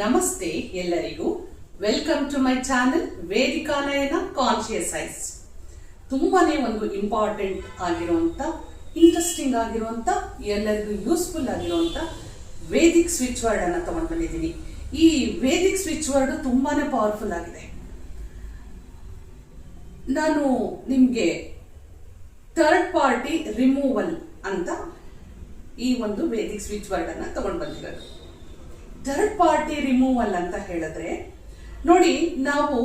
ನಮಸ್ತೆ ಎಲ್ಲರಿಗೂ. Welcome to my channel Vedika Nayana conscious eyes. ತುಂಬಾನೇ ಒಂದು ಇಂಪಾರ್ಟೆಂಟ್ ಆಗಿರುವಂತ, ಇಂಟ್ರೆಸ್ಟಿಂಗ್ ಆಗಿರುವಂತ, ಎಲ್ಲರಿಗೂ ಯೂಸ್ಫುಲ್ ಆಗಿರುವಂತ ವೇದಿಕ್ ಸ್ವಿಚ್ ವರ್ಡ್ ಅನ್ನ ತಗೊಂಡು ಬಂದಿದ್ದೀನಿ. ಈ ವೇದಿಕ್ ಸ್ವಿಚ್ ವರ್ಡ್ ತುಂಬಾನೇ ಪವರ್ಫುಲ್ ಆಗಿದೆ. ನಾನು ನಿಮ್ಗೆ ಥರ್ಡ್ ಪಾರ್ಟಿ ರಿಮೂವಲ್ ಅಂತ ಈ ಒಂದು ವೇದಿಕ್ ಸ್ವಿಚ್ ವರ್ಡ್ ಅನ್ನ ತಗೊಂಡು ಬಂದಿರೋದು. ಥರ್ಡ್ ಪಾರ್ಟಿ ರಿಮೂವಲ್ ಅಂತ ಹೇಳಿದ್ರೆ ನೋಡಿ, ನಾವು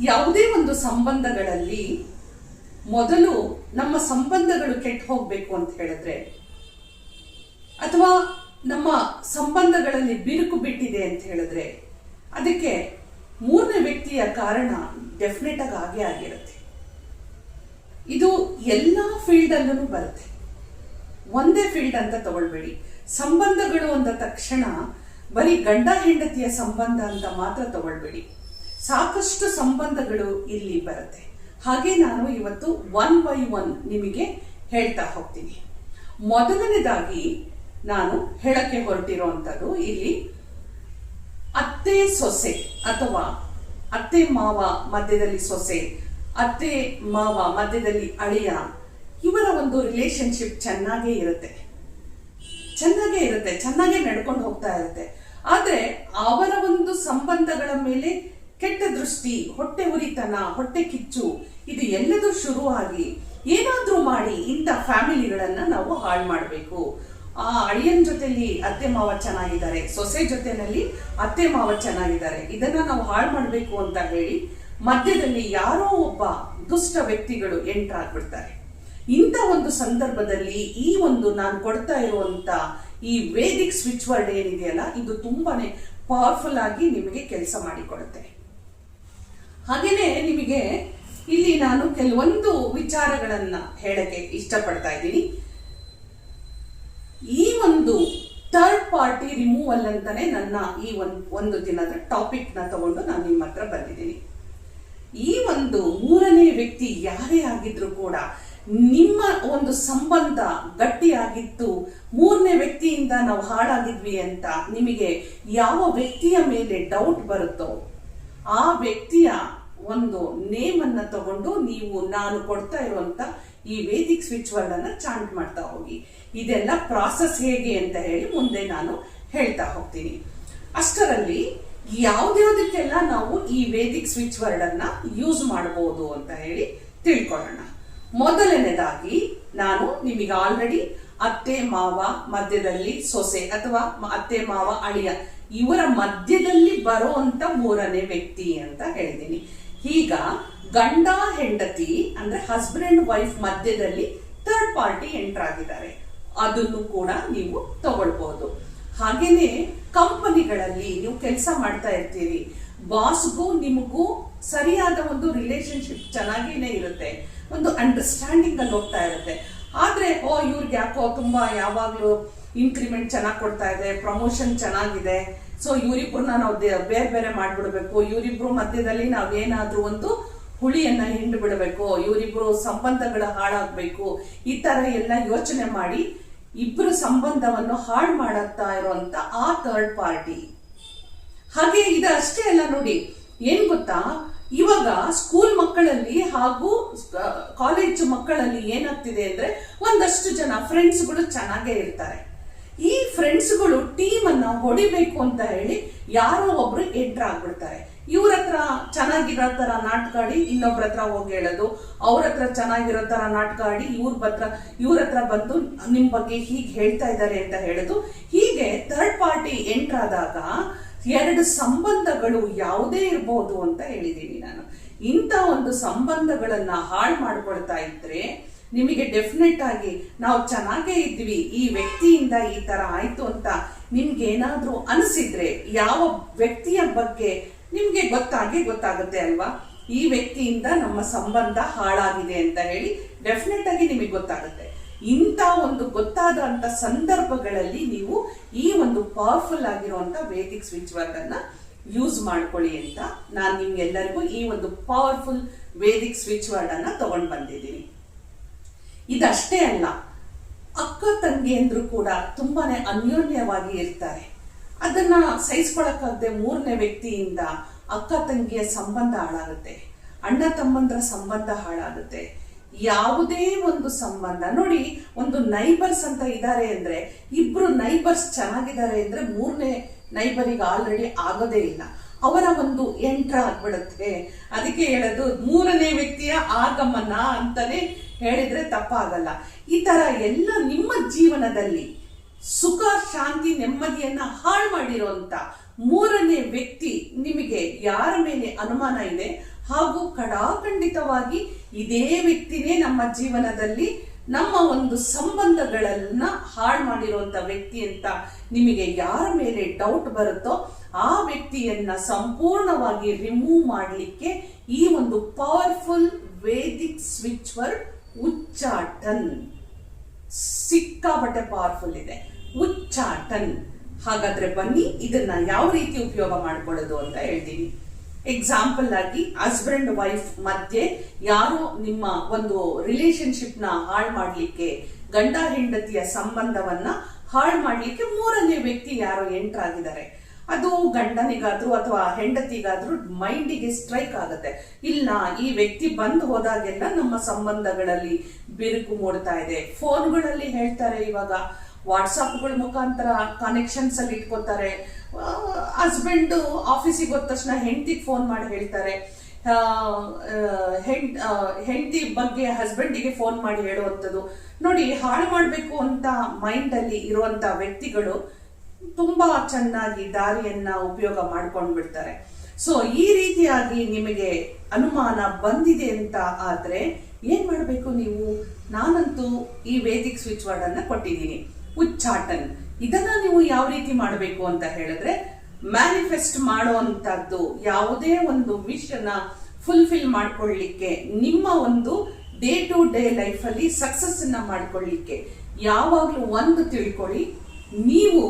ಯಾವುದೇ ಒಂದು ಸಂಬಂಧಗಳಲ್ಲಿ ಮೊದಲು ನಮ್ಮ ಸಂಬಂಧಗಳು ಕೆಟ್ಟು ಹೋಗ್ಬೇಕು ಅಂತ ಹೇಳಿದ್ರೆ, ಅಥವಾ ನಮ್ಮ ಸಂಬಂಧಗಳಲ್ಲಿ ಬಿರುಕು ಬಿಟ್ಟಿದೆ ಅಂತ ಹೇಳಿದ್ರೆ, ಅದಕ್ಕೆ ಮೂರನೇ ವ್ಯಕ್ತಿಯ ಕಾರಣ ಡೆಫಿನೆಟ್ ಆಗಿ ಆಗೇ ಆಗಿರುತ್ತೆ. ಇದು ಎಲ್ಲಾ ಫೀಲ್ಡ್ ಅಲ್ಲೂ ಬರುತ್ತೆ. ಒಂದೇ ಫೀಲ್ಡ್ ಅಂತ ತಗೊಳ್ಬೇಡಿ. ಸಂಬಂಧಗಳು ಅಂದ ತಕ್ಷಣ ಬರೀ ಗಂಡ ಹೆಂಡತಿಯ ಸಂಬಂಧ ಅಂತ ಮಾತ್ರ ತಗೊಳ್ಬೇಡಿ. ಸಾಕಷ್ಟು ಸಂಬಂಧಗಳು ಇಲ್ಲಿ ಬರುತ್ತೆ. ಹಾಗೆ ನಾನು ಇವತ್ತು 1 by 1 ನಿಮಗೆ ಹೇಳ್ತಾ ಹೋಗ್ತೀನಿ. ಮೊದಲನೇದಾಗಿ ನಾನು ಹೇಳಕ್ಕೆ ಹೊರಟಿರುವಂತದ್ದು, ಇಲ್ಲಿ ಅತ್ತೆ ಸೊಸೆ ಅಥವಾ ಅತ್ತೆ ಮಾವ ಮಧ್ಯದಲ್ಲಿ ಸೊಸೆ, ಅತ್ತೆ ಮಾವ ಮಧ್ಯದಲ್ಲಿ ಅಳಿಯ, ಇವರ ಒಂದು ರಿಲೇಶನ್ಶಿಪ್ ಚೆನ್ನಾಗೇ ಇರುತ್ತೆ, ಚೆನ್ನಾಗೇ ನಡ್ಕೊಂಡು ಹೋಗ್ತಾ ಇರುತ್ತೆ. ಆದ್ರೆ ಅವರ ಒಂದು ಸಂಬಂಧಗಳ ಮೇಲೆ ಕೆಟ್ಟ ದೃಷ್ಟಿ, ಹೊಟ್ಟೆ ಉರಿತನ, ಹೊಟ್ಟೆ ಕಿಚ್ಚು, ಇದು ಎಲ್ಲದೂ ಶುರುವಾಗಿ ಏನಾದ್ರೂ ಮಾಡಿ ಇಂಥ ಫ್ಯಾಮಿಲಿಗಳನ್ನ ನಾವು ಹಾಳು ಮಾಡಬೇಕು. ಆ ಅಳಿಯನ್ ಜೊತೆಲಿ ಅತ್ತೆ ಮಾವ ಚೆನ್ನಾಗಿದ್ದಾರೆ, ಸೊಸೆ ಜೊತೆನಲ್ಲಿ ಅತ್ತೆ ಮಾವ ಚೆನ್ನಾಗಿದ್ದಾರೆ, ಇದನ್ನ ನಾವು ಹಾಳು ಮಾಡಬೇಕು ಅಂತ ಹೇಳಿ ಮಧ್ಯದಲ್ಲಿ ಯಾರೋ ಒಬ್ಬ ದುಷ್ಟ ವ್ಯಕ್ತಿಗಳು ಎಂಟರ್ ಆಗ್ಬಿಡ್ತಾರೆ. ಇಂಥ ಒಂದು ಸಂದರ್ಭದಲ್ಲಿ ಈ ಒಂದು ನಾನು ಕೊಡ್ತಾ ಇರುವಂತ ಈ ವೇದಿಕ್ ಸ್ವಿಚ್ ವರ್ಡ್ ಏನಿದೆಯಲ್ಲ, ಇದು ತುಂಬಾನೇ ಪವರ್ಫುಲ್ ಆಗಿ ನಿಮಗೆ ಕೆಲಸ ಮಾಡಿಕೊಡುತ್ತೆ. ಹಾಗೇನೆ ನಿಮಗೆ ಇಲ್ಲಿ ನಾನು ಕೆಲವೊಂದು ವಿಚಾರಗಳನ್ನ ಹೇಳಕ್ಕೆ ಇಷ್ಟಪಡ್ತಾ ಇದ್ದೀನಿ. ಈ ಒಂದು ಥರ್ಡ್ ಪಾರ್ಟಿ ರಿಮೂವಲ್ ಅಂತಾನೆ ನನ್ನ ಈ ಒಂದು ದಿನದ ಟಾಪಿಕ್ ನ ತಗೊಂಡು ನಾನು ನಿಮ್ಮ ಹತ್ರ ಬಂದಿದ್ದೀನಿ. ಈ ಒಂದು ಮೂರನೇ ವ್ಯಕ್ತಿ ಯಾರೇ ಆಗಿದ್ರು ಕೂಡ ನಿಮ್ಮ ಒಂದು ಸಂಬಂಧ ಗಟ್ಟಿಯಾಗಿತ್ತು, ಮೂರನೇ ವ್ಯಕ್ತಿಯಿಂದ ನಾವು ಹಾಳಾಗಿದ್ವಿ ಅಂತ ನಿಮಗೆ ಯಾವ ವ್ಯಕ್ತಿಯ ಮೇಲೆ ಡೌಟ್ ಬರುತ್ತೋ ಆ ವ್ಯಕ್ತಿಯ ಒಂದು ನೇಮ್ ಅನ್ನ ತಗೊಂಡು ನೀವು ನಾನು ಕೊಡ್ತಾ ಇರುವಂತ ಈ ವೇದಿಕ್ ಸ್ವಿಚ್ ವರ್ಡ್ ಅನ್ನ ಚಾಂಟ್ ಮಾಡ್ತಾ ಹೋಗಿ. ಇದೆಲ್ಲ ಪ್ರಾಸೆಸ್ ಹೇಗೆ ಅಂತ ಹೇಳಿ ಮುಂದೆ ನಾನು ಹೇಳ್ತಾ ಹೋಗ್ತೀನಿ. ಅಷ್ಟರಲ್ಲಿ ಯಾವ್ದ್ಯಾವ್ದಕ್ಕೆಲ್ಲ ನಾವು ಈ ವೇದಿಕ್ ಸ್ವಿಚ್ ವರ್ಡ್ ಅನ್ನ ಯೂಸ್ ಮಾಡಬಹುದು ಅಂತ ಹೇಳಿ ತಿಳ್ಕೊಳ್ಳೋಣ. ಮೊದಲನೇದಾಗಿ ನಾನು ನಿಮಗೆ ಆಲ್ರೆಡಿ ಅತ್ತೆ ಮಾವ ಮಧ್ಯದಲ್ಲಿ ಸೊಸೆ ಅಥವಾ ಅತ್ತೆ ಮಾವ ಅಳಿಯ, ಇವರ ಮಧ್ಯದಲ್ಲಿ ಬರುವಂತ ಮೂರನೇ ವ್ಯಕ್ತಿ ಅಂತ ಹೇಳಿದ್ದೀನಿ. ಈಗ ಗಂಡ ಹೆಂಡತಿ ಅಂದ್ರೆ ಹಸ್ಬೆಂಡ್ ಅಂಡ್ ವೈಫ್ ಮಧ್ಯದಲ್ಲಿ ಥರ್ಡ್ ಪಾರ್ಟಿ ಎಂಟರ್ ಆಗಿದ್ದಾರೆ, ಅದನ್ನು ಕೂಡ ನೀವು ತಗೊಳ್ಬಹುದು. ಹಾಗೇನೆ ಕಂಪನಿಗಳಲ್ಲಿ ನೀವು ಕೆಲಸ ಮಾಡ್ತಾ ಇರ್ತೀರಿ, ಬಾಸ್ಗೂ ನಿಮಗೂ ಸರಿಯಾದ ಒಂದು ರಿಲೇಶನ್ಶಿಪ್ ಚೆನ್ನಾಗೇನೆ ಇರುತ್ತೆ, ಒಂದು ಅಂಡರ್ಸ್ಟ್ಯಾಂಡಿಂಗ್ ಅಲ್ಲಿ ಹೋಗ್ತಾ ಇರುತ್ತೆ. ಆದ್ರೆ ಇವ್ರಿಗೆ ಯಾಕೋ ತುಂಬಾ ಯಾವಾಗ್ಲೂ ಇನ್ಕ್ರಿಮೆಂಟ್ ಚೆನ್ನಾಗಿ ಕೊಡ್ತಾ ಇದೆ, ಪ್ರಮೋಷನ್ ಚೆನ್ನಾಗಿದೆ, ಸೊ ಇವರಿಬ್ರನ್ನ ನಾವು ಬೇರೆ ಬೇರೆ ಮಾಡ್ಬಿಡ್ಬೇಕು, ಇವರಿಬ್ರು ಮಧ್ಯದಲ್ಲಿ ನಾವೇನಾದ್ರೂ ಒಂದು ಹುಳಿಯನ್ನ ಹಿಂಡು ಬಿಡಬೇಕು, ಇವರಿಬ್ರು ಸಂಬಂಧಗಳ ಹಾಳಾಗ್ಬೇಕು, ಈ ತರ ಎಲ್ಲ ಯೋಚನೆ ಮಾಡಿ ಇಬ್ರು ಸಂಬಂಧವನ್ನು ಹಾಳು ಮಾಡುತ್ತಾ ಇರುವಂತ ಆ ಥರ್ಡ್ ಪಾರ್ಟಿ. ಹಾಗೆ ಇದು ಅಷ್ಟೇ ಅಲ್ಲ ನೋಡಿ, ಏನ್ ಗೊತ್ತಾ, ಇವಾಗ ಸ್ಕೂಲ್ ಮಕ್ಕಳಲ್ಲಿ ಹಾಗೂ ಕಾಲೇಜ್ ಮಕ್ಕಳಲ್ಲಿ ಏನಾಗ್ತಿದೆ ಅಂದ್ರೆ, ಒಂದಷ್ಟು ಜನ ಫ್ರೆಂಡ್ಸ್ಗಳು ಚೆನ್ನಾಗೇ ಇರ್ತಾರೆ. ಈ ಫ್ರೆಂಡ್ಸ್ಗಳು ಟೀಮ್ ಅನ್ನ ಹೊಡಿಬೇಕು ಅಂತ ಹೇಳಿ ಯಾರೋ ಒಬ್ರು ಎಂಟರ್ ಆಗ್ಬಿಡ್ತಾರೆ. ಇವ್ರ ಹತ್ರ ಚೆನ್ನಾಗಿರೋ ತರ ನಾಟಕ ಆಡಿ ಇನ್ನೊಬ್ರ ಹತ್ರ ಹೋಗಿ ಹೇಳೋದು, ಅವ್ರ ಹತ್ರ ಚೆನ್ನಾಗಿರೋ ತರ ನಾಟಕ ಆಡಿ ಇವ್ರ ಹತ್ರ ಬಂದು ನಿಮ್ ಬಗ್ಗೆ ಹೀಗೆ ಹೇಳ್ತಾ ಇದ್ದಾರೆ ಅಂತ ಹೇಳೋದು. ಹೀಗೆ ಥರ್ಡ್ ಪಾರ್ಟಿ ಎಂಟರ್ ಆದಾಗ ಎರಡು ಸಂಬಂಧಗಳು ಯಾವುದೇ ಇರಬಹುದು ಅಂತ ಹೇಳಿದೀನಿ ನಾನು. ಇಂಥ ಒಂದು ಸಂಬಂಧಗಳನ್ನ ಹಾಳು ಮಾಡ್ಕೊಳ್ತಾ ಇದ್ರೆ ನಿಮಗೆ ಡೆಫಿನೆಟ್ ಆಗಿ ನಾವು ಚೆನ್ನಾಗೇ ಇದ್ವಿ, ಈ ವ್ಯಕ್ತಿಯಿಂದ ಈ ತರ ಆಯ್ತು ಅಂತ ನಿಮ್ಗೆ ಏನಾದ್ರೂ ಅನಿಸಿದ್ರೆ, ಯಾವ ವ್ಯಕ್ತಿಯ ಬಗ್ಗೆ ನಿಮ್ಗೆ ಗೊತ್ತಾಗುತ್ತೆ ಅಲ್ವಾ, ಈ ವ್ಯಕ್ತಿಯಿಂದ ನಮ್ಮ ಸಂಬಂಧ ಹಾಳಾಗಿದೆ ಅಂತ ಹೇಳಿ ಡೆಫಿನೆಟ್ ಆಗಿ ನಿಮಗೆ ಗೊತ್ತಾಗುತ್ತೆ. ಇಂಥ ಒಂದು ಗೊತ್ತಾದಂತ ಸಂದರ್ಭಗಳಲ್ಲಿ ನೀವು ಈ ಒಂದು ಪವರ್ಫುಲ್ ಆಗಿರುವಂತ ವೇದಿಕ್ ಸ್ವಿಚ್ ವರ್ಡ್ ಅನ್ನ ಯೂಸ್ ಮಾಡ್ಕೊಳ್ಳಿ ಅಂತ ನಾನು ನಿಮ್ಗೆಲ್ಲರಿಗೂ ಈ ಒಂದು ಪವರ್ಫುಲ್ ವೇದಿಕ್ ಸ್ವಿಚ್ ವರ್ಡ್ ಅನ್ನ ತಗೊಂಡ್ ಬಂದಿದ್ದೀನಿ. ಇದಷ್ಟೇ ಅಲ್ಲ, ಅಕ್ಕ ತಂಗಿಯಂದ್ರು ಕೂಡ ತುಂಬಾನೇ ಅನ್ಯೋನ್ಯವಾಗಿ ಇರ್ತಾರೆ. ಅದನ್ನ ಸಹಿಸ್ಕೊಳಕ್ಕಾಗದೆ ಮೂರನೇ ವ್ಯಕ್ತಿಯಿಂದ ಅಕ್ಕ ತಂಗಿಯ ಸಂಬಂಧ ಹಾಳಾಗುತ್ತೆ, ಅಣ್ಣ ತಮ್ಮಂದ್ರ ಸಂಬಂಧ ಹಾಳಾಗುತ್ತೆ. ಯಾವುದೇ ಒಂದು ಸಂಬಂಧ ನೋಡಿ, ಒಂದು ನೈಬರ್ಸ್ ಅಂತ ಇದ್ದಾರೆ ಅಂದ್ರೆ, ಇಬ್ರು ನೈಬರ್ಸ್ ಚೆನ್ನಾಗಿದ್ದಾರೆ ಅಂದ್ರೆ ಮೂರನೇ ನೈಬರಿಗೆ ಆಲ್ರೆಡಿ ಆಗೋದೇ ಇಲ್ಲ, ಅವರ ಒಂದು ಎಂಟ್ರ ಆಗ್ಬಿಡುತ್ತೆ. ಅದಕ್ಕೆ ಹೇಳೋದು ಮೂರನೇ ವ್ಯಕ್ತಿಯ ಆಗಮನ ಅಂತಾನೆ ಹೇಳಿದ್ರೆ ತಪ್ಪಾಗಲ್ಲ. ಈ ತರ ಎಲ್ಲ ನಿಮ್ಮ ಜೀವನದಲ್ಲಿ ಸುಖ, ಶಾಂತಿ, ನೆಮ್ಮದಿಯನ್ನ ಹಾಳು ಮಾಡಿರುವಂತ ಮೂರನೇ ವ್ಯಕ್ತಿ ನಿಮಗೆ ಯಾರ ಮೇಲೆ ಅನುಮಾನ ಇದೆ, ಹಾಗೂ ಕಡಾಖಂಡಿತವಾಗಿ ಇದೇ ವ್ಯಕ್ತಿನೇ ನಮ್ಮ ಜೀವನದಲ್ಲಿ ನಮ್ಮ ಒಂದು ಸಂಬಂಧಗಳನ್ನ ಹಾಳು ಮಾಡಿರುವಂತ ವ್ಯಕ್ತಿ ಅಂತ ನಿಮಗೆ ಯಾರ ಮೇಲೆ ಡೌಟ್ ಬರುತ್ತೋ ಆ ವ್ಯಕ್ತಿಯನ್ನ ಸಂಪೂರ್ಣವಾಗಿ ರಿಮೂವ್ ಮಾಡಲಿಕ್ಕೆ ಈ ಒಂದು ಪವರ್ಫುಲ್ ವೇದಿಕ್ ಸ್ವಿಚ್ ವರ್ಡ್ ಉಚ್ಚಾಟನ್ ಸಿಕ್ಕಾಪಟ್ಟೆ ಪವರ್ಫುಲ್ ಇದೆ. ಉಚ್ಚಾಟನ್. ಹಾಗಾದ್ರೆ ಬನ್ನಿ ಇದನ್ನ ಯಾವ ರೀತಿ ಉಪಯೋಗ ಮಾಡ್ಕೊಳ್ಳೋದು ಅಂತ ಹೇಳ್ತೀನಿ. ಎಕ್ಸಾಂಪಲ್ ಆಗಿ ಹಸ್ಬೆಂಡ್ ವೈಫ್ ಮಧ್ಯೆ ಯಾರೋ ನಿಮ್ಮ ಒಂದು ರಿಲೇಶನ್ಶಿಪ್ ನ ಹಾಳು ಮಾಡ್ಲಿಕ್ಕೆ, ಗಂಡ ಹೆಂಡತಿಯ ಸಂಬಂಧವನ್ನ ಹಾಳು ಮಾಡ್ಲಿಕ್ಕೆ ಮೂರನೇ ವ್ಯಕ್ತಿ ಯಾರೋ ಎಂಟರ್ ಆಗಿದ್ದಾರೆ. ಅದು ಗಂಡನಿಗಾದ್ರೂ ಅಥವಾ ಹೆಂಡತಿಗಾದ್ರೂ ಮೈಂಡಿಗೆ ಸ್ಟ್ರೈಕ್ ಆಗುತ್ತೆ. ಇಲ್ಲ, ಈ ವ್ಯಕ್ತಿ ಬಂದು ಹೋದಾಗೆಲ್ಲ ನಮ್ಮ ಸಂಬಂಧಗಳಲ್ಲಿ ಬಿರುಕು ಮೂಡ್ತಾ ಇದೆ. ಫೋನ್ಗಳಲ್ಲಿ ಹೇಳ್ತಾರೆ, ಇವಾಗ ವಾಟ್ಸಾಪ್ಗಳ ಮುಖಾಂತರ ಕನೆಕ್ಷನ್ಸ್ ಅಲ್ಲಿ ಇಟ್ಕೋತಾರೆ. ಹಸ್ಬೆಂಡ್ ಆಫೀಸಿಗೆ ಹೋದ ತಕ್ಷಣ ಹೆಂಡತಿಗೆ ಫೋನ್ ಮಾಡಿ ಹೇಳ್ತಾರೆ, ಹೆಂಡತಿ ಬಗ್ಗೆ ಹಸ್ಬೆಂಡಿಗೆ ಫೋನ್ ಮಾಡಿ ಹೇಳುವಂಥದ್ದು ನೋಡಿ. ಹಾಳು ಮಾಡಬೇಕು ಅಂತ ಮೈಂಡ್ ಅಲ್ಲಿ ಇರುವಂತ ವ್ಯಕ್ತಿಗಳು ತುಂಬಾ ಚೆನ್ನಾಗಿ ದಾರಿಯನ್ನ ಉಪಯೋಗ ಮಾಡ್ಕೊಂಡು ಬಿಡ್ತಾರೆ. ಸೊ ಈ ರೀತಿಯಾಗಿ ನಿಮಗೆ ಅನುಮಾನ ಬಂದಿದೆ ಅಂತ ಆದ್ರೆ ಏನ್ ಮಾಡಬೇಕು ನೀವು? ನಾನಂತೂ ಈ ವೇದಿಕ್ ಸ್ವಿಚ್ ವರ್ಡ್ ಅನ್ನ ಕೊಟ್ಟಿದ್ದೀನಿ, ಉಚ್ಚಾಟನ್. ಇದನ್ನ ನೀವು ಯಾವ ರೀತಿ ಮಾಡಬೇಕು ಅಂತ ಹೇಳಿದ್ರೆ, ಮ್ಯಾನಿಫೆಸ್ಟ್ ಮಾಡುವಂತದ್ದು ಯಾವುದೇ ಒಂದು ವಿಷಯನ ಫುಲ್ಫಿಲ್ ಮಾಡ್ಕೊಳ್ಳಿಕ್ಕೆ, ನಿಮ್ಮ ಒಂದು ಡೇ ಟು ಡೇ ಲೈಫ್ ಅಲ್ಲಿ ಸಕ್ಸಸ್ ಅನ್ನ ಮಾಡ್ಕೊಳ್ಳಿಕ್ಕೆ ಯಾವಾಗ್ಲೂ ಒಂದು ತಿಳ್ಕೊಳ್ಳಿ, ನೀವು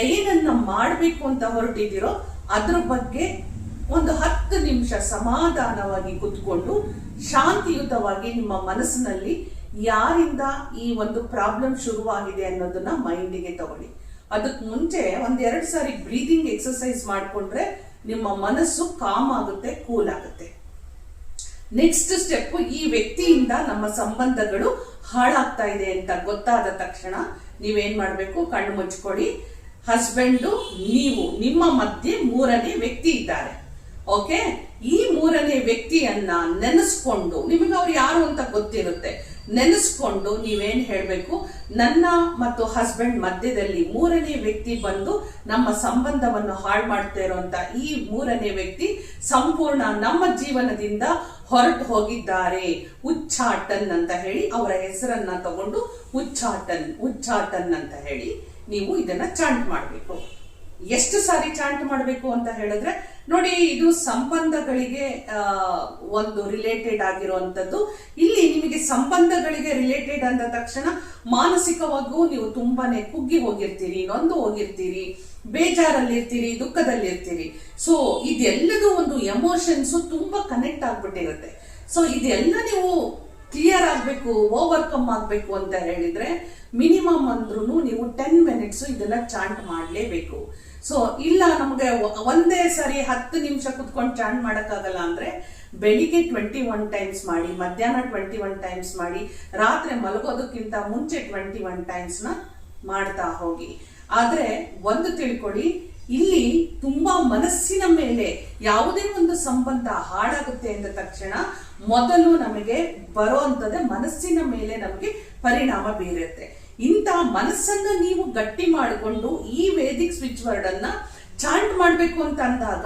ಏನನ್ನ ಮಾಡಬೇಕು ಅಂತ ಹೊರಟಿದ್ದೀರೋ ಅದ್ರ ಬಗ್ಗೆ ಒಂದು 10 ನಿಮಿಷ ಸಮಾಧಾನವಾಗಿ ಕುತ್ಕೊಂಡು ಶಾಂತಿಯುತವಾಗಿ ನಿಮ್ಮ ಮನಸ್ಸಿನಲ್ಲಿ ಯಾರಿಂದ ಈ ಒಂದು ಪ್ರಾಬ್ಲಮ್ ಶುರುವಾಗಿದೆ ಅನ್ನೋದನ್ನ ಮೈಂಡಿಗೆ ತಗೊಳ್ಳಿ. ಅದಕ್ಕೆ ಮುಂಚೆ 1-2 ಸಾರಿ ಬ್ರೀದಿಂಗ್ ಎಕ್ಸರ್ಸೈಸ್ ಮಾಡ್ಕೊಂಡ್ರೆ ನಿಮ್ಮ ಮನಸ್ಸು ಕಾಮ್ ಆಗುತ್ತೆ, ಕೂಲ್ ಆಗುತ್ತೆ. ನೆಕ್ಸ್ಟ್ ಸ್ಟೆಪ್, ಈ ವ್ಯಕ್ತಿಯಿಂದ ನಮ್ಮ ಸಂಬಂಧಗಳು ಹಾಳಾಗ್ತಾ ಇದೆ ಅಂತ ಗೊತ್ತಾದ ತಕ್ಷಣ ನೀವೇನ್ ಮಾಡ್ಬೇಕು? ಕಣ್ಣು ಮುಚ್ಕೊಳ್ಳಿ. ಹಸ್ಬೆಂಡು ನೀವು, ನಿಮ್ಮ ಮಧ್ಯೆ ಮೂರನೇ ವ್ಯಕ್ತಿ ಇದ್ದಾರೆ. ಓಕೆ, ಈ ಮೂರನೇ ವ್ಯಕ್ತಿಯನ್ನ ನೆನೆಸ್ಕೊಂಡು, ನಿಮಗೆ ಅವ್ರು ಯಾರು ಅಂತ ಗೊತ್ತಿರುತ್ತೆ, ನೆನೆಸ್ಕೊಂಡು ನೀವೇನ್ ಹೇಳ್ಬೇಕು? ನನ್ನ ಮತ್ತು ಹಸ್ಬೆಂಡ್ ಮಧ್ಯದಲ್ಲಿ ಮೂರನೇ ವ್ಯಕ್ತಿ ಬಂದು ನಮ್ಮ ಸಂಬಂಧವನ್ನು ಹಾಳು ಮಾಡ್ತಾ ಇರುವಂತ ಈ ಮೂರನೇ ವ್ಯಕ್ತಿ ಸಂಪೂರ್ಣ ನಮ್ಮ ಜೀವನದಿಂದ ಹೊರಟು ಹೋಗಿದ್ದಾರೆ, ಉಚ್ಚಾಟನ್ ಅಂತ ಹೇಳಿ ಅವರ ಹೆಸರನ್ನ ತಗೊಂಡು ಉಚ್ಚಾಟನ್ ಉಚ್ಚಾಟನ್ ಅಂತ ಹೇಳಿ ನೀವು ಇದನ್ನ ಚಾಂಟ್ ಮಾಡಬೇಕು. ಎಷ್ಟು ಸಾರಿ ಚಾಂಟ್ ಮಾಡಬೇಕು ಅಂತ ಹೇಳಿದ್ರೆ ನೋಡಿ, ಇದು ಸಂಬಂಧಗಳಿಗೆ ಒಂದು ರಿಲೇಟೆಡ್ ಆಗಿರುವಂತದ್ದು. ಇಲ್ಲಿ ನಿಮಗೆ ಸಂಬಂಧಗಳಿಗೆ ರಿಲೇಟೆಡ್ ಅಂದ ತಕ್ಷಣ ಮಾನಸಿಕವಾಗೂ ನೀವು ತುಂಬಾನೇ ಕುಗ್ಗಿ ಹೋಗಿರ್ತೀರಿ, ನೊಂದು ಹೋಗಿರ್ತೀರಿ, ಬೇಜಾರಲ್ಲಿರ್ತೀರಿ, ದುಃಖದಲ್ಲಿರ್ತೀರಿ. ಸೊ ಇದೆಲ್ಲದೂ ಒಂದು ಎಮೋಷನ್ಸ್ ತುಂಬಾ ಕನೆಕ್ಟ್ ಆಗ್ಬಿಟ್ಟಿರುತ್ತೆ. ಸೊ ಇದೆಲ್ಲ ನೀವು ಕ್ಲಿಯರ್ ಆಗ್ಬೇಕು, ಓವರ್ಕಮ್ ಆಗ್ಬೇಕು ಅಂತ ಹೇಳಿದ್ರೆ ಮಿನಿಮಮ್ ಅಂದ್ರೂ ನೀವು 10 ಮಿನಿಟ್ಸ್ ಇದನ್ನ ಚಾಂಟ್ ಮಾಡಲೇಬೇಕು. ಸೊ ಇಲ್ಲ ನಮ್ಗೆ ಒಂದೇ ಸರಿ 10 ನಿಮಿಷ ಕುತ್ಕೊಂಡು ಚಾಂಟ್ ಮಾಡಕ್ಕಾಗಲ್ಲ ಅಂದ್ರೆ ಬೆಳಿಗ್ಗೆ 21 ಟೈಮ್ಸ್ ಮಾಡಿ, ಮಧ್ಯಾಹ್ನ 21 ಟೈಮ್ಸ್ ಮಾಡಿ, ರಾತ್ರಿ ಮಲಗೋದಕ್ಕಿಂತ ಮುಂಚೆ 21 ಟೈಮ್ಸ್ ನ ಮಾಡ್ತಾ ಹೋಗಿ. ಆದ್ರೆ ಒಂದು ತಿಳ್ಕೊಳ್ಳಿ, ಇಲ್ಲಿ ತುಂಬಾ ಮನಸ್ಸಿನ ಮೇಲೆ ಯಾವುದೇ ಒಂದು ಸಂಬಂಧ ಹಾಳಾಗುತ್ತೆ ಅಂದ ತಕ್ಷಣ ಮೊದಲು ನಮಗೆ ಬರುವಂತದ್ದೇ ಮನಸ್ಸಿನ ಮೇಲೆ ನಮಗೆ ಪರಿಣಾಮ ಬೀರುತ್ತೆ. ಇಂಥ ಮನಸ್ಸನ್ನ ನೀವು ಗಟ್ಟಿ ಮಾಡಿಕೊಂಡು ಈ ವೇದಿಕ್ ಸ್ವಿಚ್ ವರ್ಡ್ ಅನ್ನ ಚಾಂಟ್ ಮಾಡ್ಬೇಕು ಅಂತ ಅಂದಾಗ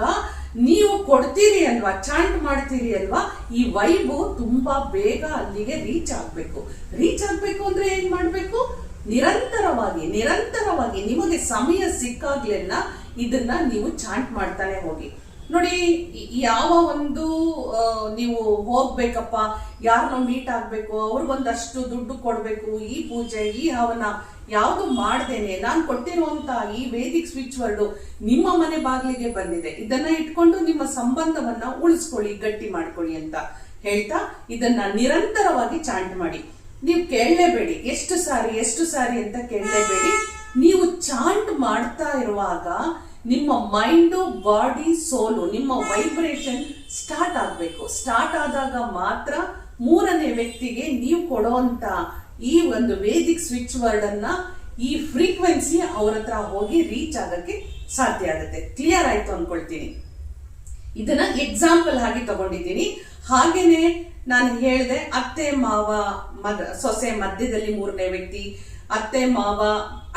ನೀವು ಕೊಡ್ತೀರಿ ಅಲ್ವಾ, ಚಾಂಟ್ ಮಾಡ್ತೀರಿ ಅಲ್ವಾ, ಈ ವೈಬು ತುಂಬಾ ಬೇಗ ಅಲ್ಲಿಗೆ ರೀಚ್ ಆಗ್ಬೇಕು. ರೀಚ್ ಆಗ್ಬೇಕು ಅಂದ್ರೆ ಏನ್ ಮಾಡ್ಬೇಕು? ನಿರಂತರವಾಗಿ ನಿಮಗೆ ಸಮಯ ಸಿಕ್ಕಾಗ್ಲೆಲ್ಲ ಇದನ್ನ ನೀವು ಚಾಂಟ್ ಮಾಡ್ತಾನೆ ಹೋಗಿ. ನೋಡಿ, ಯಾವ ಒಂದು ನೀವು ಹೋಗ್ಬೇಕಪ್ಪ, ಯಾರನ್ನೋ ಮೀಟ್ ಆಗ್ಬೇಕು, ಅವ್ರಿಗೊಂದಷ್ಟು ದುಡ್ಡು ಕೊಡ್ಬೇಕು, ಈ ಪೂಜೆ ಈ ಹವನ ಯಾವುದು ಮಾಡ್ದೇನೆ ನಾನು ಕೊಟ್ಟಿರುವಂತ ಈ ವೇದಿಕ್ ಸ್ವಿಚ್ ವರ್ಡ್ ನಿಮ್ಮ ಮನೆ ಬಾಗಿಲಿಗೆ ಬಂದಿದೆ, ಇದನ್ನ ಇಟ್ಕೊಂಡು ನಿಮ್ಮ ಸಂಬಂಧವನ್ನ ಉಳಿಸ್ಕೊಳ್ಳಿ, ಗಟ್ಟಿ ಮಾಡ್ಕೊಳ್ಳಿ ಅಂತ ಹೇಳ್ತಾ ಇದನ್ನ ನಿರಂತರವಾಗಿ ಚಾಂಟ್ ಮಾಡಿ. ನೀವು ಕೇಳಲೇಬೇಡಿ, ಎಷ್ಟು ಸಾರಿ ಅಂತ ಕೇಳಲೇಬೇಡಿ. ನೀವು ಚಾಂಟ್ ಮಾಡ್ತಾ ಇರುವಾಗ ನಿಮ್ಮ ಮೈಂಡು, ಬಾಡಿ, ಸೋಲು, ನಿಮ್ಮ ವೈಬ್ರೇಷನ್ ಸ್ಟಾರ್ಟ್ ಆಗಬೇಕು. ಸ್ಟಾರ್ಟ್ ಆದಾಗ ಮಾತ್ರ ಮೂರನೇ ವ್ಯಕ್ತಿಗೆ ನೀವು ಕೊಡುವಂತ ಈ ಒಂದು ವೇದಿಕ್ ಸ್ವಿಚ್ ವರ್ಡ್ ಅನ್ನ, ಈ ಫ್ರೀಕ್ವೆನ್ಸಿ ಅವ್ರ ಹತ್ರ ಹೋಗಿ ರೀಚ್ ಆಗಕ್ಕೆ ಸಾಧ್ಯ ಆಗುತ್ತೆ. ಕ್ಲಿಯರ್ ಆಯ್ತು ಅನ್ಕೊಳ್ತೀನಿ. ಇದನ್ನ ಎಕ್ಸಾಂಪಲ್ ಆಗಿ ತಗೊಂಡಿದ್ದೀನಿ. ಹಾಗೇನೆ ನಾನು ಹೇಳಿದೆ, ಅತ್ತೆ ಮಾವ ಸೊಸೆ ಮಧ್ಯದಲ್ಲಿ ಮೂರನೇ ವ್ಯಕ್ತಿ, ಅತ್ತೆ ಮಾವ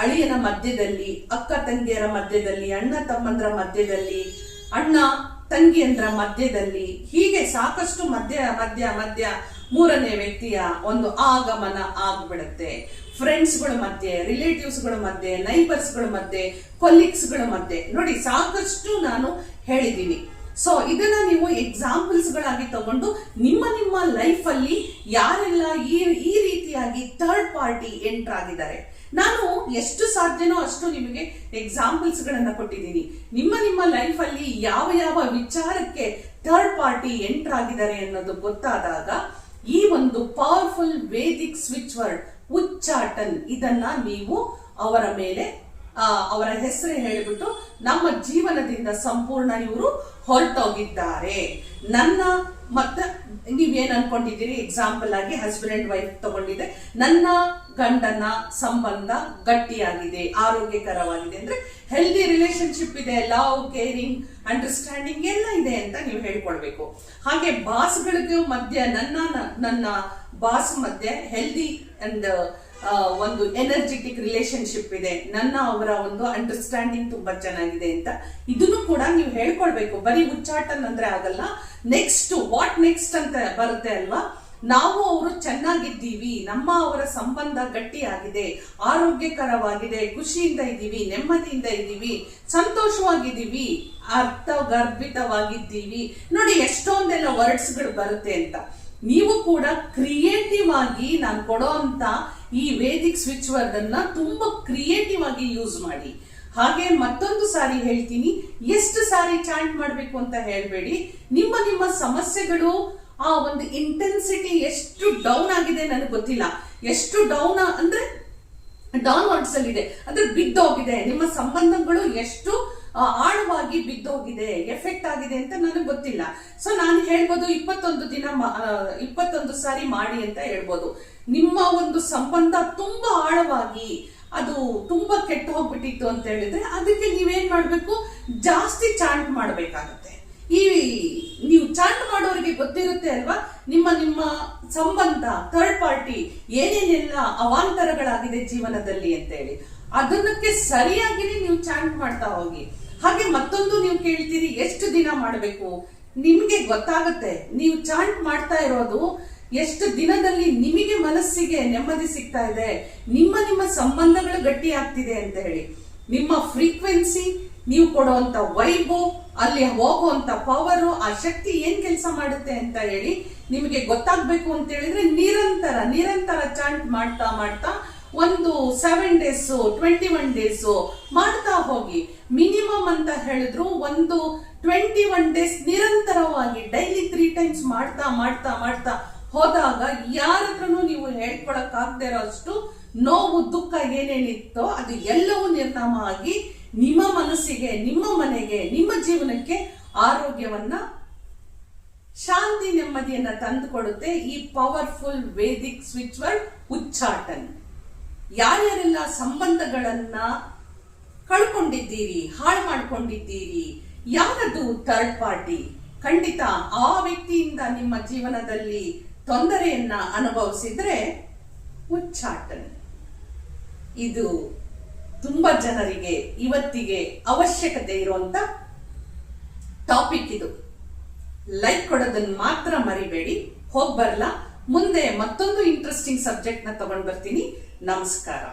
ಅಳಿಯನ ಮಧ್ಯದಲ್ಲಿ, ಅಕ್ಕ ತಂಗಿಯರ ಮಧ್ಯದಲ್ಲಿ, ಅಣ್ಣ ತಮ್ಮಂದ್ರ ಮಧ್ಯದಲ್ಲಿ, ಅಣ್ಣ ತಂಗಿಯಂದ್ರ ಮಧ್ಯದಲ್ಲಿ, ಹೀಗೆ ಸಾಕಷ್ಟು ಮಧ್ಯ ಮೂರನೇ ವ್ಯಕ್ತಿಯ ಒಂದು ಆಗಮನ ಆಗ್ಬಿಡುತ್ತೆ. ಫ್ರೆಂಡ್ಸ್ಗಳ ಮಧ್ಯೆ, ರಿಲೇಟಿವ್ಸ್ಗಳ ಮಧ್ಯೆ, ನೈಬರ್ಸ್ಗಳ ಮಧ್ಯೆ, ಕೊಲೀಗ್ಸ್ಗಳ ಮಧ್ಯೆ, ನೋಡಿ ಸಾಕಷ್ಟು ನಾನು ಹೇಳಿದ್ದೀನಿ. ಸೊ ಇದನ್ನ ನೀವು ಎಕ್ಸಾಂಪಲ್ಸ್ ಗಳಾಗಿ ತಗೊಂಡು ನಿಮ್ಮ ಲೈಫ್ ಅಲ್ಲಿ ಯಾರೆಲ್ಲ ಈ ರೀತಿಯಾಗಿ ಥರ್ಡ್ ಪಾರ್ಟಿ ಎಂಟರ್ ಆಗಿದ್ದಾರೆ, ನಾನು ಎಷ್ಟು ಸಾಧ್ಯನೋ ಅಷ್ಟು ನಿಮಗೆ ಎಕ್ಸಾಂಪಲ್ಸ್ ಗಳನ್ನ ಕೊಟ್ಟಿದ್ದೀನಿ. ನಿಮ್ಮ ಲೈಫ್ ಅಲ್ಲಿ ಯಾವ ವಿಚಾರಕ್ಕೆ ಥರ್ಡ್ ಪಾರ್ಟಿ ಎಂಟರ್ ಆಗಿದ್ದಾರೆ ಅನ್ನೋದು ಗೊತ್ತಾದಾಗ ಈ ಒಂದು ಪವರ್ಫುಲ್ ವೇದಿಕ್ ಸ್ವಿಚ್ ವರ್ಡ್ ಉಚ್ಚಾಟನ್, ಇದನ್ನ ನೀವು ಅವರ ಮೇಲೆ ಅವರ ಹೆಸರು ಹೇಳಿಬಿಟ್ಟು ನಮ್ಮ ಜೀವನದಿಂದ ಸಂಪೂರ್ಣ ಇವರು ಹೊರಟೋಗಿದ್ದಾರೆ. ನನ್ನ ಮತ್ತೆ ನೀವೇನ್ ಅನ್ಕೊಂಡಿದ್ದೀರಿ, ಎಕ್ಸಾಂಪಲ್ ಆಗಿ ಹಸ್ಬೆಂಡ್ ಅಂಡ್ ವೈಫ್ ತಗೊಂಡಿದೆ, ನನ್ನ ಗಂಡನ ಸಂಬಂಧ ಗಟ್ಟಿಯಾಗಿದೆ, ಆರೋಗ್ಯಕರವಾಗಿದೆ ಅಂದ್ರೆ ಹೆಲ್ದಿ ರಿಲೇಶನ್ಶಿಪ್ ಇದೆ, ಲವ್, ಕೇರಿಂಗ್, ಅಂಡರ್ಸ್ಟ್ಯಾಂಡಿಂಗ್ ಎಲ್ಲ ಇದೆ ಅಂತ ನೀವು ಹೇಳ್ಕೊಳ್ಬೇಕು. ಹಾಗೆ ಬಾಸ್ಗಳಿಗೂ ಮಧ್ಯೆ ನನ್ನ ಬಾಸ್ ಮಧ್ಯೆ ಹೆಲ್ದಿ ಅಂಡ್ ಒಂದು ಎನರ್ಜೆಟಿಕ್ ರಿಲೇಶನ್ಶಿಪ್ ಇದೆ, ಅವರ ಒಂದು ಅಂಡರ್ಸ್ಟ್ಯಾಂಡಿಂಗ್ ತುಂಬಾ ಚೆನ್ನಾಗಿದೆ ಅಂತ ಇದನ್ನು ಕೂಡ ನೀವು ಹೇಳ್ಕೊಳ್ಬೇಕು. ಬರೀ ಉಚ್ಚಾಟನ್ ಅಂದ್ರೆ ಆಗಲ್ಲ. ನೆಕ್ಸ್ಟ್ ವಾಟ್ ನೆಕ್ಸ್ಟ್ ಅಂತ ಬರುತ್ತೆ ಅಲ್ವಾ, ನಾವು ಅವರು ಚೆನ್ನಾಗಿದ್ದೀವಿ, ಅವರ ಸಂಬಂಧ ಗಟ್ಟಿಯಾಗಿದೆ, ಆರೋಗ್ಯಕರವಾಗಿದೆ, ಖುಷಿಯಿಂದ ಇದ್ದೀವಿ, ನೆಮ್ಮದಿಯಿಂದ ಇದ್ದೀವಿ, ಸಂತೋಷವಾಗಿದ್ದೀವಿ, ಅರ್ಥಗರ್ಭಿತವಾಗಿದ್ದೀವಿ. ನೋಡಿ ಎಷ್ಟೊಂದೆಲ್ಲ ವರ್ಡ್ಸ್ ಗಳು ಬರುತ್ತೆ ಅಂತ. ನೀವು ಕೂಡ ಕ್ರಿಯೇಟಿವ್ ಆಗಿ ನಾನು ಕೊಡೋ ಅಂತ ಈ ವೇದಿಕ್ ಸ್ವಿಚ್ ವರ್ಡ್ ಅನ್ನ ತುಂಬಾ ಕ್ರಿಯೇಟಿವ್ ಆಗಿ ಯೂಸ್ ಮಾಡಿ. ಹಾಗೆ ಮತ್ತೊಂದು ಸಾರಿ ಹೇಳ್ತೀನಿ, ಎಷ್ಟು ಸಾರಿ ಚಾಂಟ್ ಮಾಡ್ಬೇಕು ಅಂತ ಹೇಳ್ಬೇಡಿ. ನಿಮ್ಮ ಸಮಸ್ಯೆಗಳು ಆ ಒಂದು ಇಂಟೆನ್ಸಿಟಿ ಎಷ್ಟು ಡೌನ್ ಆಗಿದೆ ನನಗೆ ಗೊತ್ತಿಲ್ಲ, ಎಷ್ಟು ಡೌನ್ ಅಂದ್ರೆ ಡೌನ್ ವರ್ಡ್ಸ್ ಅಲ್ಲಿ ಇದೆ ಅಂದ್ರೆ ಬಿದ್ದೋಗಿದೆ, ನಿಮ್ಮ ಸಂಬಂಧಗಳು ಎಷ್ಟು ಆಳವಾಗಿ ಬಿದ್ದೋಗಿದೆ, ಎಫೆಕ್ಟ್ ಆಗಿದೆ ಅಂತ ನನಗೆ ಗೊತ್ತಿಲ್ಲ. ಸೊ ನಾನು ಹೇಳ್ಬೋದು 21 ಸಾರಿ ಮಾಡಿ ಅಂತ ಹೇಳ್ಬೋದು. ನಿಮ್ಮ ಒಂದು ಸಂಬಂಧ ತುಂಬಾ ಆಳವಾಗಿ ಅದು ತುಂಬಾ ಕೆಟ್ಟ ಹೋಗ್ಬಿಟ್ಟಿತ್ತು ಅಂತ ಹೇಳಿದ್ರೆ ಅದಕ್ಕೆ ನೀವೇನ್ ಮಾಡ್ಬೇಕು, ಜಾಸ್ತಿ ಚಾಂಟ್ ಮಾಡ್ಬೇಕಾಗತ್ತೆ. ನೀವು ಚಾಂಟ್ ಮಾಡೋರಿಗೆ ಗೊತ್ತಿರುತ್ತೆ ಅಲ್ವಾ, ನಿಮ್ಮ ಸಂಬಂಧ ಥರ್ಡ್ ಪಾರ್ಟಿ ಏನೇನೆಲ್ಲ ಅವಾಂತರಗಳಾಗಿದೆ ಜೀವನದಲ್ಲಿ ಅಂತ ಹೇಳಿ, ಅದನ್ನಕ್ಕೆ ಸರಿಯಾಗಿ ನೀವು ಚಾಂಟ್ ಮಾಡ್ತಾ ಹೋಗಿ. ಹಾಗೆ ಮತ್ತೊಂದು ನೀವು ಕೇಳ್ತೀರಿ ಎಷ್ಟು ದಿನ ಮಾಡಬೇಕು, ನಿಮ್ಗೆ ಗೊತ್ತಾಗತ್ತೆ ನೀವು ಚಾಂಟ್ ಮಾಡ್ತಾ ಇರೋದು ಎಷ್ಟು ದಿನದಲ್ಲಿ ನಿಮಗೆ ಮನಸ್ಸಿಗೆ ನೆಮ್ಮದಿ ಸಿಗ್ತಾ ಇದೆ, ನಿಮ್ಮ ಸಂಬಂಧಗಳು ಗಟ್ಟಿ ಆಗ್ತಿದೆ ಅಂತ ಹೇಳಿ. ನಿಮ್ಮ ಫ್ರೀಕ್ವೆನ್ಸಿ, ನೀವು ಕೊಡುವಂತ ವೈಬು, ಅಲ್ಲಿ ಹೋಗುವಂತ ಪವರು, ಆ ಶಕ್ತಿ ಏನ್ ಕೆಲಸ ಮಾಡುತ್ತೆ ಅಂತ ಹೇಳಿ ನಿಮಗೆ ಗೊತ್ತಾಗ್ಬೇಕು ಅಂತ ಹೇಳಿದ್ರೆ ನಿರಂತರ ಚಾಂಟ್ ಮಾಡ್ತಾ ಒಂದು 7 days 21 days ಮಾಡ್ತಾ ಹೋಗಿ. ಮಿನಿಮಮ್ ಅಂತ ಹೇಳಿದ್ರು ಒಂದು 21 days ನಿರಂತರವಾಗಿ ಡೈಲಿ 3 times ಮಾಡ್ತಾ ಹೋದಾಗ ಯಾರ ಹತ್ರನೂ ನೀವು ಹೇಳ್ಕೊಳಕ್ ಆಗದೆ ಇರೋ ಅಷ್ಟು ನೋವು, ದುಃಖ ಏನೇನಿತ್ತೋ ಅದು ಎಲ್ಲವೂ ನಿರ್ನಾಮ ಆಗಿ ನಿಮ್ಮ ಮನಸ್ಸಿಗೆ, ನಿಮ್ಮ ಮನೆಗೆ, ನಿಮ್ಮ ಜೀವನಕ್ಕೆ ಆರೋಗ್ಯವನ್ನ, ಶಾಂತಿ, ನೆಮ್ಮದಿಯನ್ನ ತಂದುಕೊಡುತ್ತೆ ಈ ಪವರ್ಫುಲ್ ವೇದಿಕ್ ಸ್ವಿಚ್ ವರ್ಡ್ ಉಚ್ಚಾಟನ್. ಯಾರ್ಯಾರೆಲ್ಲ ಸಂಬಂಧಗಳನ್ನ ಕಳ್ಕೊಂಡಿದ್ದೀರಿ, ಹಾಳು ಮಾಡ್ಕೊಂಡಿದ್ದೀರಿ, ಯಾರದು ಥರ್ಡ್ ಪಾರ್ಟಿ, ಖಂಡಿತ ಆ ವ್ಯಕ್ತಿಯಿಂದ ನಿಮ್ಮ ಜೀವನದಲ್ಲಿ ತೊಂದರೆಯನ್ನ ಅನುಭವಿಸಿದ್ರೆ ಉಚ್ಚಾಟನ್. ಇದು ತುಂಬಾ ಜನರಿಗೆ ಇವತ್ತಿಗೆ ಅವಶ್ಯಕತೆ ಇರುವಂತ ಟಾಪಿಕ್. ಇದು ಲೈಕ್ ಕೊಡೋದನ್ನ ಮಾತ್ರ ಮರಿಬೇಡಿ. ಹೋಗ್ಬರ್ಲಾ, ಮುಂದೆ ಮತ್ತೊಂದು ಇಂಟ್ರೆಸ್ಟಿಂಗ್ ಸಬ್ಜೆಕ್ಟ್ ನ ತಗೊಂಡ್ ಬರ್ತೀನಿ. ನಮಸ್ಕಾರ.